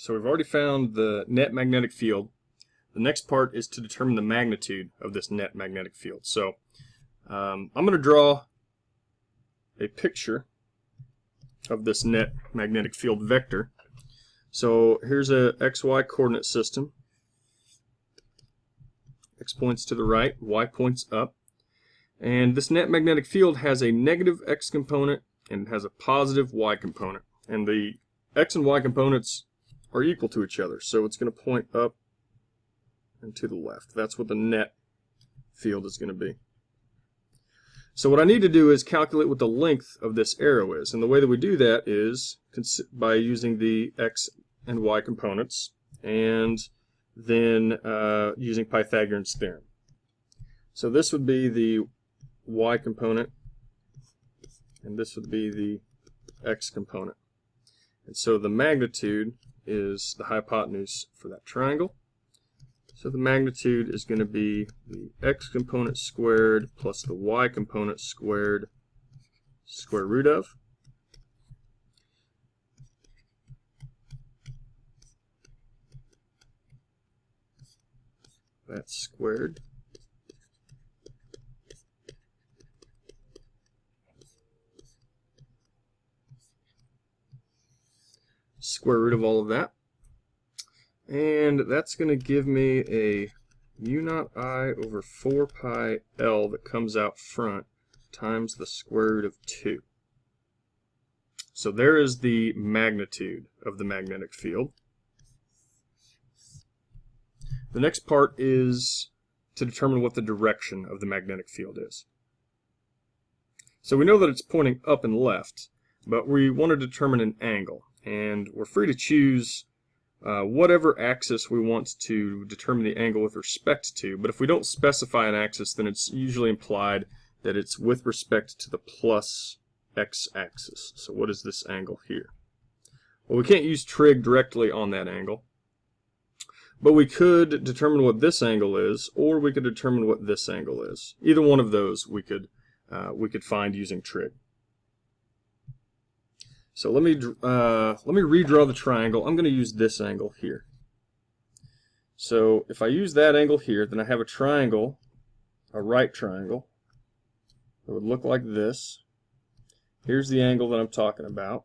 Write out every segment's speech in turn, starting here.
So we've already found the net magnetic field. The next part is to determine the magnitude of this net magnetic field. So I'm going to draw a picture of this net magnetic field vector. So here's a XY coordinate system. X points to the right, Y points up. And this net magnetic field has a negative X component and it has a positive Y component. And the X and Y components are equal to each other, so it's going to point up and to the left. That's what the net field is going to be. So what I need to do is calculate what the length of this arrow is, and the way that we do that is by using the X and Y components and then using Pythagorean's theorem. So this would be the Y component and this would be the X component. And so the magnitude is the hypotenuse for that triangle. So the magnitude is going to be the X component squared plus the Y component squared square root of. That's squared. Square root of all of that. And that's going to give me a u naught I over 4 pi L that comes out front times the square root of 2. So there is the magnitude of the magnetic field. The next part is to determine what the direction of the magnetic field is. So we know that it's pointing up and left, but we want to determine an angle. And we're free to choose whatever axis we want to determine the angle with respect to. But if we don't specify an axis, then it's usually implied that it's with respect to the plus x-axis. So what is this angle here? Well, we can't use trig directly on that angle. But we could determine what this angle is, or we could determine what this angle is. Either one of those we could find using trig. So let me redraw the triangle. I'm going to use this angle here. So if I use that angle here, then I have a triangle, a right triangle, that would look like this. Here's the angle that I'm talking about.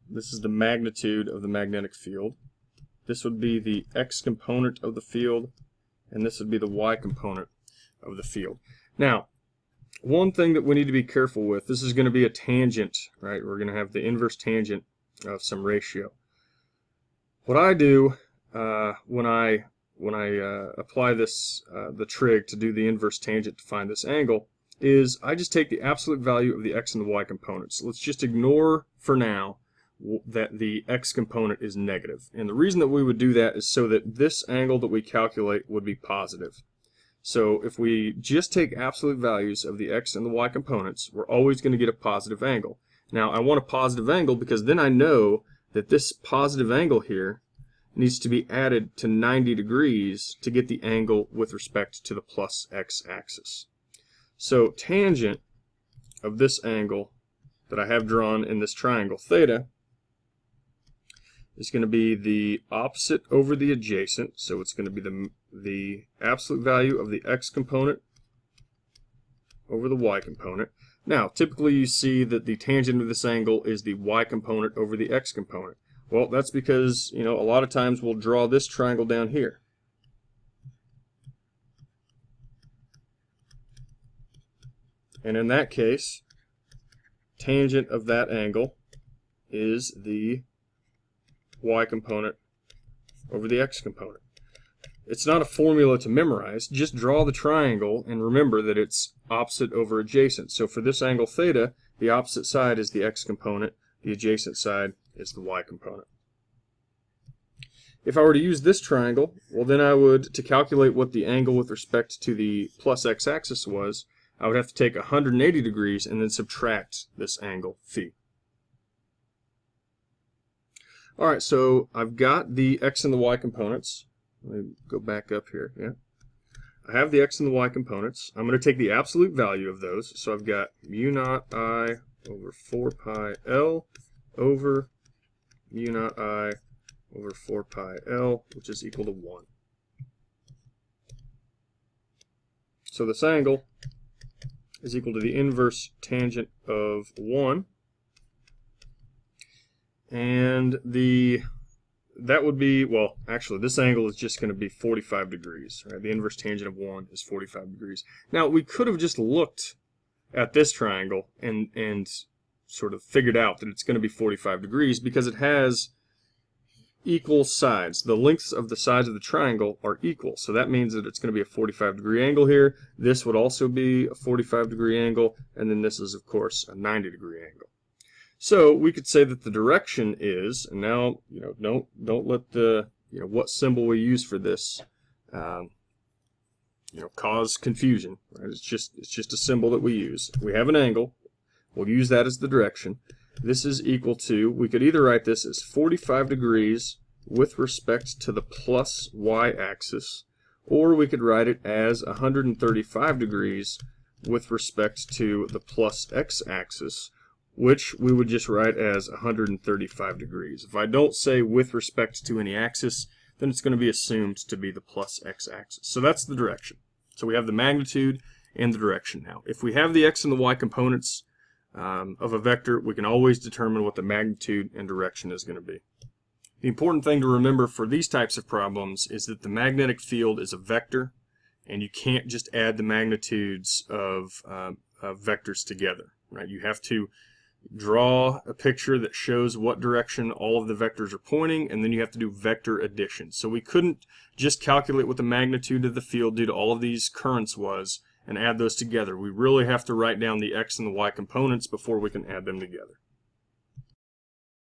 This is the magnitude of the magnetic field. This would be the X component of the field, and this would be the Y component of the field. Now, one thing that we need to be careful with, this is going to be a tangent, right? We're going to have the inverse tangent of some ratio. What I do when I apply this the trig to do the inverse tangent to find this angle is I just take the absolute value of the X and the Y components. Let's just ignore for now that the X component is negative. And the reason that we would do that is so that this angle that we calculate would be positive. So if we just take absolute values of the X and the Y components, we're always going to get a positive angle. Now I want a positive angle because then I know that this positive angle here needs to be added to 90 degrees to get the angle with respect to the plus x-axis. So tangent of this angle that I have drawn in this triangle theta is going to be the opposite over the adjacent, so it's going to be the absolute value of the X component over the Y component. Now, typically you see that the tangent of this angle is the Y component over the X component. Well, that's because, a lot of times we'll draw this triangle down here. And in that case, tangent of that angle is the Y component over the X component. It's not a formula to memorize. Just draw the triangle and remember that it's opposite over adjacent. So for this angle theta, the opposite side is the X component, the adjacent side is the Y component. If I were to use this triangle, well then I would, to calculate what the angle with respect to the plus x-axis was, I would have to take 180 degrees and then subtract this angle phi. Alright, so I've got the X and the Y components. Let me go back up here. Yeah, I have the X and the Y components. I'm going to take the absolute value of those. So I've got u naught I over 4 pi L over mu naught I over 4 pi L, which is equal to 1. So this angle is equal to the inverse tangent of 1. And that would be, well, actually, this angle is just going to be 45 degrees. Right? The inverse tangent of 1 is 45 degrees. Now, we could have just looked at this triangle and sort of figured out that it's going to be 45 degrees because it has equal sides. The lengths of the sides of the triangle are equal. So that means that it's going to be a 45 degree angle here. This would also be a 45 degree angle. And then this is, of course, a 90 degree angle. So we could say that the direction is, and now, don't let the, what symbol we use for this, cause confusion. Right? It's just a symbol that we use. We have an angle. We'll use that as the direction. This is equal to, we could either write this as 45 degrees with respect to the plus y-axis, or we could write it as 135 degrees with respect to the plus x-axis, which we would just write as 135 degrees. If I don't say with respect to any axis, then it's going to be assumed to be the plus x-axis. So that's the direction. So we have the magnitude and the direction now. If we have the x and the y components of a vector, we can always determine what the magnitude and direction is going to be. The important thing to remember for these types of problems is that the magnetic field is a vector, and you can't just add the magnitudes of vectors together. Right? You have to draw a picture that shows what direction all of the vectors are pointing, and then you have to do vector addition. So we couldn't just calculate what the magnitude of the field due to all of these currents was and add those together. We really have to write down the x and the y components before we can add them together.